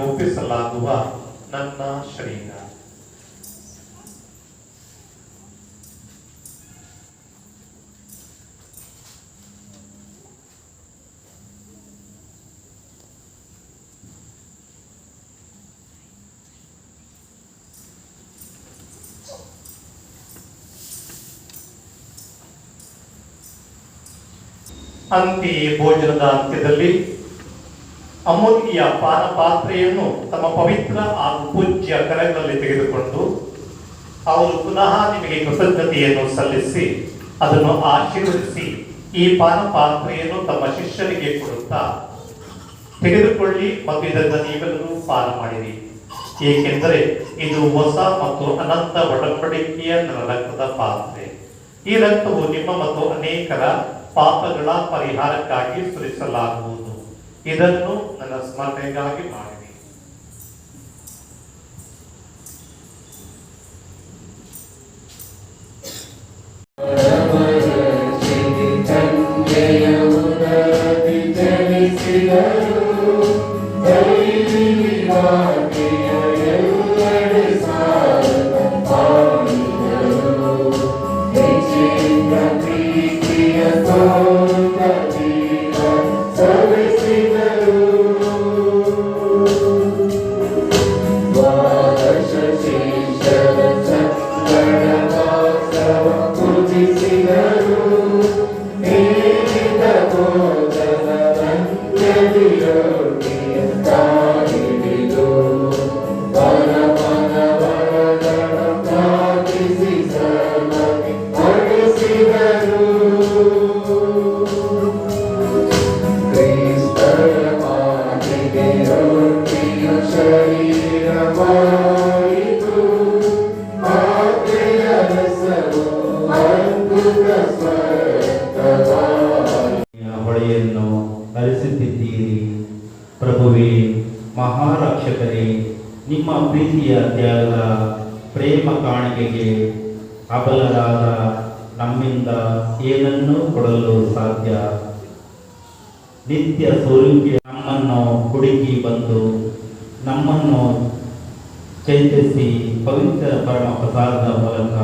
ಒಪ್ಪಿಸಲಾಗುವ ನನ್ನ ಶರೀರ. ಅಂತೆಯೇ ಭೋಜನದ ಅಂತ್ಯದಲ್ಲಿ ಅಮೂಲ್ಯ ಪಾನಪಾತ್ರೆಯನ್ನು ತಮ್ಮ ಪವಿತ್ರ ಹಾಗೂ ಪೂಜ್ಯ ಕರಗಳಲ್ಲಿ ತೆಗೆದುಕೊಂಡು ಅವರು ಪುನಃ ನಿಮಗೆ ಕೃತಜ್ಞತೆಯನ್ನು ಸಲ್ಲಿಸಿ ಅದನ್ನು ಆಶೀರ್ವದಿಸಿ ಈ ಪಾನಪಾತ್ರೆಯನ್ನು ತಮ್ಮ ಶಿಷ್ಯರಿಗೆ ಕೊಡುತ್ತಾ, ತೆಗೆದುಕೊಳ್ಳಿ ಮತ್ತು ಇದನ್ನು ನೀವೆಲ್ಲರೂ ಪಾನ ಮಾಡಿರಿ, ಏಕೆಂದರೆ ಇದು ಹೊಸ ಮತ್ತು ಅನಂತ ಒಡಂಬಡಿಕೆಯ ನನ್ನ ರಕ್ತದ ಪಾತ್ರೆ. ಈ ರಕ್ತವು ನಿಮ್ಮ ಮತ್ತು ಅನೇಕರ ಪಾಪಗಳ ಪರಿಹಾರಕ್ಕಾಗಿ ಸುರಿಸಲಾಗುವುದು. ಇದನ್ನು ನನ್ನ ಸ್ಮರಣೆಗಾಗಿ ಮಾಡಿರಿ. ಪ್ರಭುವೇ, ಮಹಾರಕ್ಷಕರೇ, ನಿಮ್ಮ ಪ್ರೀತಿಯ ತ್ಯಾಗ ಪ್ರೇಮ ಕಾಣಿಕೆಗೆ ಅಬಲರಾದ ನಮ್ಮಿಂದ ಏನನ್ನೂ ಕೊಡಲು ಸಾಧ್ಯ. ನಿತ್ಯ ಸ್ವರೂಪಿ ನಮ್ಮನ್ನು ಹುಡುಕಿ ಬಂದು ನಮ್ಮನ್ನು ಚೈತರಿಸಿ ಪವಿತ್ರ ಪರಮ ಪ್ರಸಾದದ ಮೂಲಕ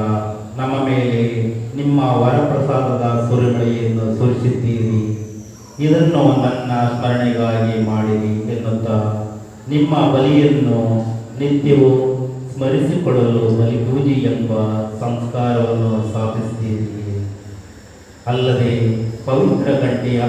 ನಮ್ಮ ಮೇಲೆ ನಿಮ್ಮ ವರಪ್ರಸಾದದ ಸುರಿಮಳೆಯನ್ನು ಸುರಿಸಿದ್ದೀರಿ. ಇದನ್ನು ನನ್ನ ಸ್ಮರಣೆಗಾಗಿ ಮಾಡಿರಿ ಎನ್ನುತ್ತಾ ನಿಮ್ಮ ಬಲಿಯನ್ನು ನಿತ್ಯವೂ ಸ್ಮರಿಸಿಕೊಳ್ಳಲು ಬಲಿಪೂಜೆ ಎಂಬ ಸಂಸ್ಕಾರವನ್ನು ಸ್ಥಾಪಿಸಿದ್ದೀರಿ. ಅಲ್ಲದೆ ಪವಿತ್ರ ಗಂಟೆಯ